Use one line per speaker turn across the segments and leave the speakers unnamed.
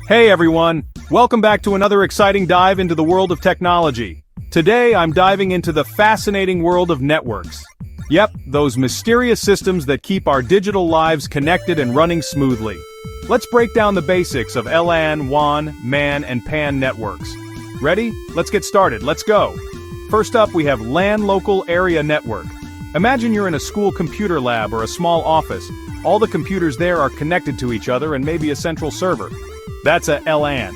Hey everyone, welcome back to another exciting dive into the world of technology. Today I'm diving into the fascinating world of networks. Yep, those mysterious systems that keep our digital lives connected and running smoothly. Let's break down the basics of LAN, WAN, MAN, and PAN networks. Ready? Let's get started, let's go. First up we have LAN Local Area Network. Imagine you're in a school computer lab or a small office. All the computers there are connected to each other and maybe a central server. That's a LAN.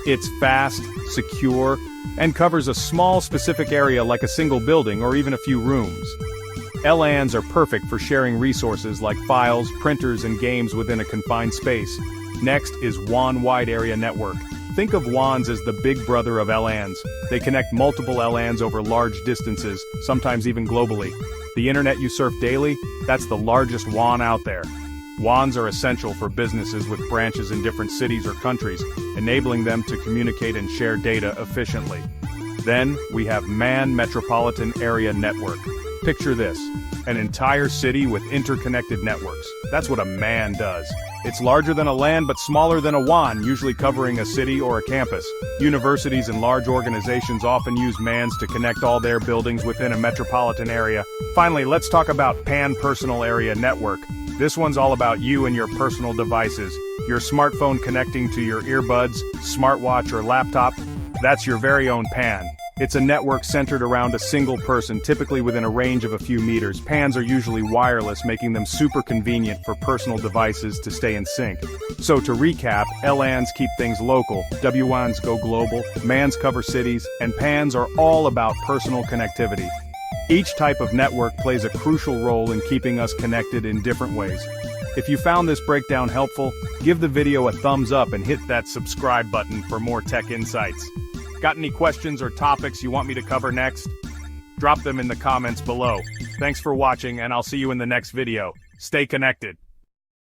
It's fast, secure, and covers a small specific area like a single building or even a few rooms. LANs are perfect for sharing resources like files, printers, and games within a confined space. Next is WAN Wide Area Network. Think of WANs as the big brother of LANs. They connect multiple LANs over large distances, sometimes even globally. The internet you surf daily? That's the largest WAN out there. WANs are essential for businesses with branches in different cities or countries, enabling them to communicate and share data efficiently. Then, we have MAN Metropolitan Area Network. Picture this, an entire city with interconnected networks. That's what a MAN does. It's larger than a LAN but smaller than a WAN, usually covering a city or a campus. Universities and large organizations often use MANs to connect all their buildings within a metropolitan area. Finally, let's talk about PAN Personal Area Network. This one's all about you and your personal devices. Your smartphone connecting to your earbuds, smartwatch, or laptop. That's your very own PAN. It's a network centered around a single person, typically within a range of a few meters. PANs are usually wireless, making them super convenient for personal devices to stay in sync. So to recap, LANs keep things local, WANs go global, MANs cover cities, and PANs are all about personal connectivity. Each type of network plays a crucial role in keeping us connected in different ways. If you found this breakdown helpful, give the video a thumbs up and hit that subscribe button for more tech insights. Got any questions or topics you want me to cover next? Drop them in the comments below. Thanks for watching, and I'll see you in the next video. Stay connected.